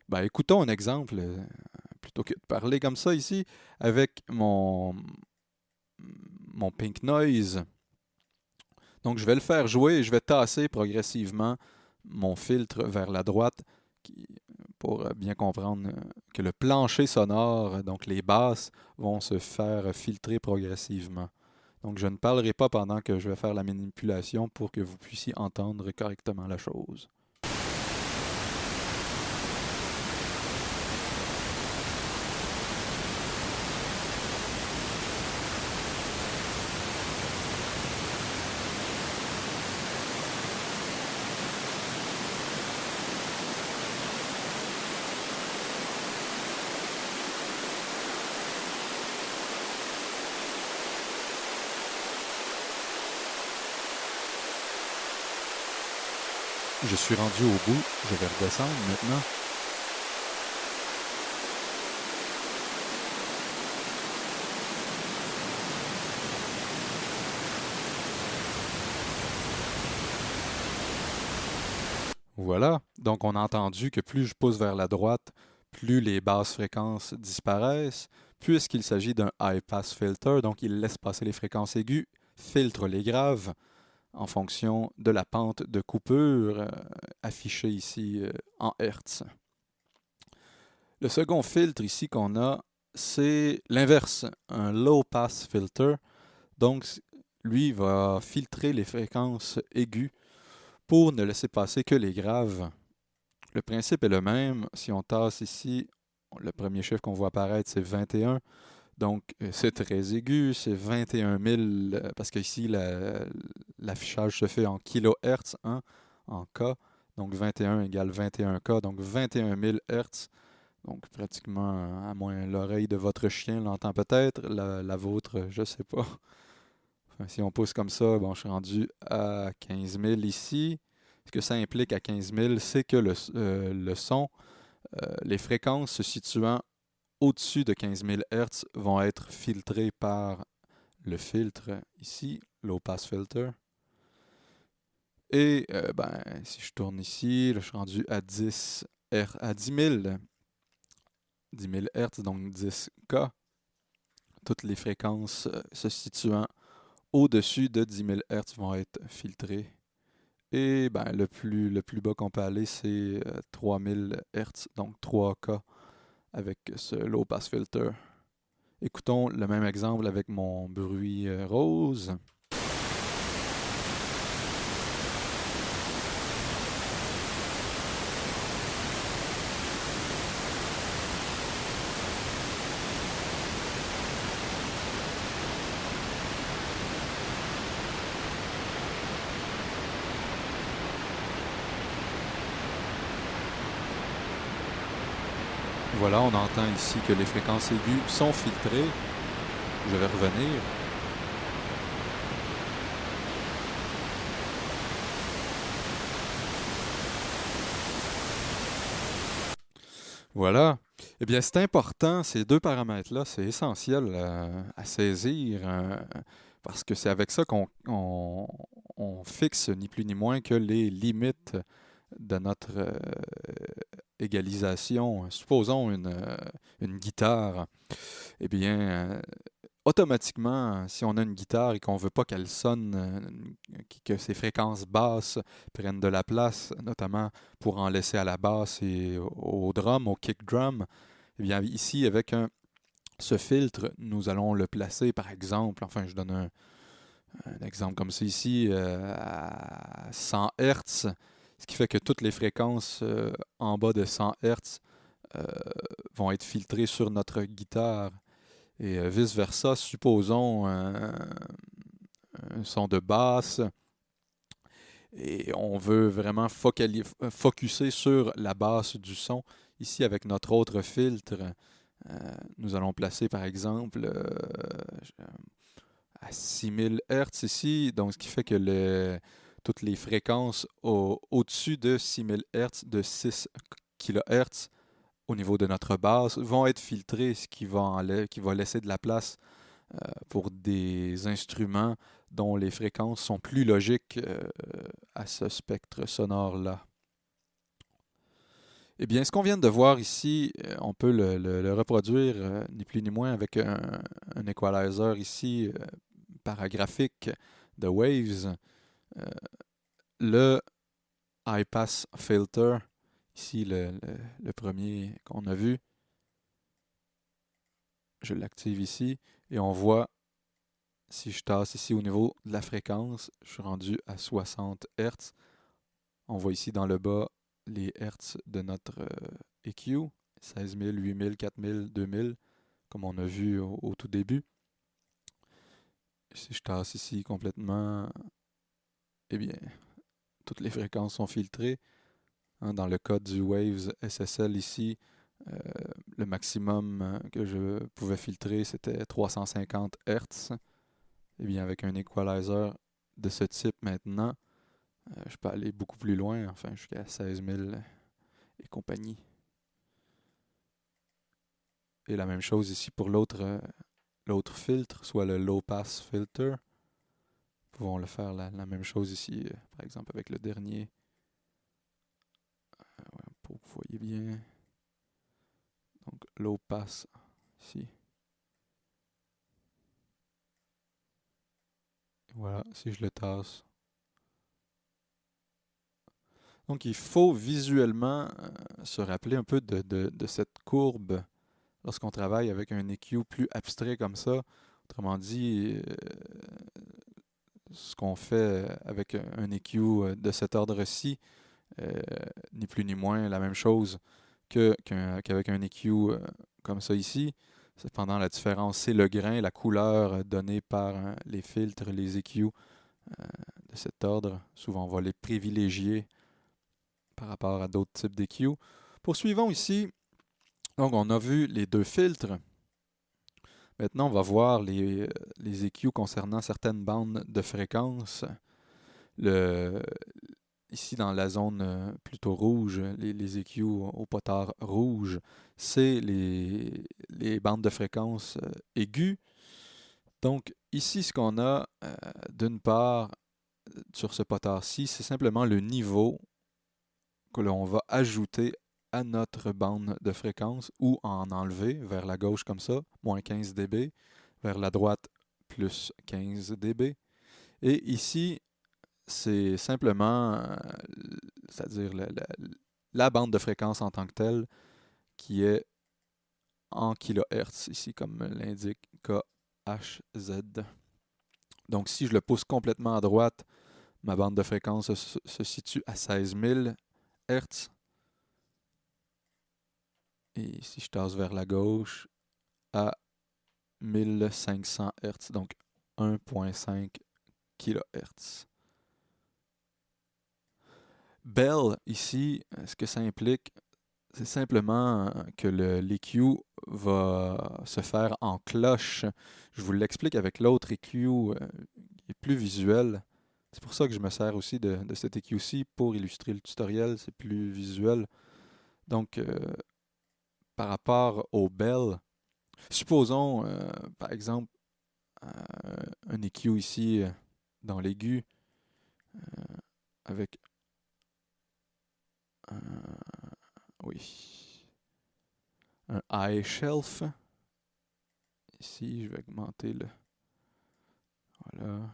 Ben, écoutons un exemple, plutôt que de parler comme ça ici, avec mon Pink Noise. Donc, je vais le faire jouer et je vais tasser progressivement mon filtre vers la droite pour bien comprendre que le plancher sonore, donc les basses, vont se faire filtrer progressivement. Donc, je ne parlerai pas pendant que je vais faire la manipulation pour que vous puissiez entendre correctement la chose. Je suis rendu au bout, je vais redescendre maintenant. Voilà, donc on a entendu que plus je pousse vers la droite, plus les basses fréquences disparaissent, puisqu'il s'agit d'un high pass filter, donc il laisse passer les fréquences aiguës, filtre les graves en fonction de la pente de coupure affichée ici en Hertz. Le second filtre ici qu'on a, c'est l'inverse, un low pass filter. Donc, lui va filtrer les fréquences aiguës pour ne laisser passer que les graves. Le principe est le même. Si on tasse ici, le premier chiffre qu'on voit apparaître, c'est 21. Donc, c'est très aigu, c'est 21 000, parce qu'ici, l'affichage se fait en kilohertz, hein, en K. Donc, 21 égale 21K, donc 21 000 Hertz. Donc, pratiquement, à moins l'oreille de votre chien l'entend peut-être, la vôtre, je sais pas. Enfin, si on pousse comme ça, bon, je suis rendu à 15 000 ici. Ce que ça implique à 15 000, c'est que le son, les fréquences se situant au-dessus de 15 000 Hz vont être filtrées par le filtre ici, low pass filter. Et ben, si je tourne ici, là, je suis rendu à 10 000 Hz, donc 10K. Toutes les fréquences se situant au-dessus de 10 000 Hz vont être filtrées. Et ben, le plus bas qu'on peut aller, c'est 3000 Hz, donc 3K avec ce low pass filter. Écoutons le même exemple avec mon bruit rose. Voilà, on entend ici que les fréquences aiguës sont filtrées. Je vais revenir. Voilà. Eh bien, c'est important, ces deux paramètres-là, c'est essentiel à saisir parce que c'est avec ça qu'on fixe ni plus ni moins que les limites de notre égalisation. Supposons une guitare. Eh bien, automatiquement, si on a une guitare et qu'on ne veut pas qu'elle sonne, que ses fréquences basses prennent de la place, notamment pour en laisser à la basse et au drum, au kick drum, eh bien ici, avec ce filtre, nous allons le placer, par exemple, enfin je donne un exemple comme ça ici, à 100 Hz, ce qui fait que toutes les fréquences en bas de 100 Hz euh, vont être filtrées sur notre guitare. Et vice-versa, supposons un son de basse et on veut vraiment focuser sur la basse du son. Ici, avec notre autre filtre, nous allons placer par exemple à 6000 Hz ici, donc ce qui fait que toutes les fréquences au-dessus de 6000 Hz, de 6 kHz au niveau de notre basse, vont être filtrées, ce qui va laisser de la place pour des instruments dont les fréquences sont plus logiques à ce spectre sonore-là. Eh bien, ce qu'on vient de voir ici, on peut le reproduire ni plus ni moins avec un equalizer ici paragraphique de Waves. Euh, le High Pass Filter, ici le premier qu'on a vu, je l'active ici et on voit, si je tasse ici au niveau de la fréquence, je suis rendu à 60 Hz. On voit ici dans le bas les Hertz de notre EQ, 16 000, 8 000, 4 000, 2 000, comme on a vu au tout début. Si je tasse ici complètement, eh bien, toutes les fréquences sont filtrées. Hein, dans le cas du Waves SSL ici, euh, le maximum que je pouvais filtrer, c'était 350 Hz. Eh bien, avec un equalizer de ce type maintenant, je peux aller beaucoup plus loin, enfin jusqu'à 16 000 et compagnie. Et la même chose ici pour l'autre filtre, soit le low pass filter. Nous pouvons le faire la même chose ici, par exemple avec le dernier, pour que vous voyez bien. Donc low pass ici. Voilà, si je le tasse. Donc il faut visuellement se rappeler un peu de cette courbe lorsqu'on travaille avec un EQ plus abstrait comme ça. Autrement dit, ce qu'on fait avec un EQ de cet ordre-ci, ni plus ni moins la même chose qu'avec un EQ comme ça ici. Cependant, la différence, c'est le grain, la couleur donnée par les filtres, les EQ de cet ordre. Souvent, on va les privilégier par rapport à d'autres types d'EQ. Poursuivons ici. Donc, on a vu les deux filtres. Maintenant, on va voir les EQ concernant certaines bandes de fréquences. Le, Ici, dans la zone plutôt rouge, les EQ au potard rouge, c'est les bandes de fréquences aiguës. Donc, ici, ce qu'on a, d'une part, sur ce potard-ci, c'est simplement le niveau que l'on va ajouter à notre bande de fréquence ou en enlever vers la gauche comme ça, moins 15 dB, vers la droite, plus 15 dB. Et ici, c'est simplement, c'est-à-dire la bande de fréquence en tant que telle, qui est en kHz, ici comme l'indique KHZ. Donc si je le pousse complètement à droite, ma bande de fréquence se situe à 16 000 Hz. Et si je tasse vers la gauche, à 1500 Hz, donc 1,5 kHz. Bell, ici, ce que ça implique, c'est simplement que l'EQ va se faire en cloche. Je vous l'explique avec l'autre EQ qui est plus visuel. C'est pour ça que je me sers aussi de cet EQ-ci pour illustrer le tutoriel. C'est plus visuel. Donc, par rapport au Bell, supposons, par exemple, un EQ ici dans l'aigu avec oui, un high shelf. Ici, je vais augmenter le. Voilà.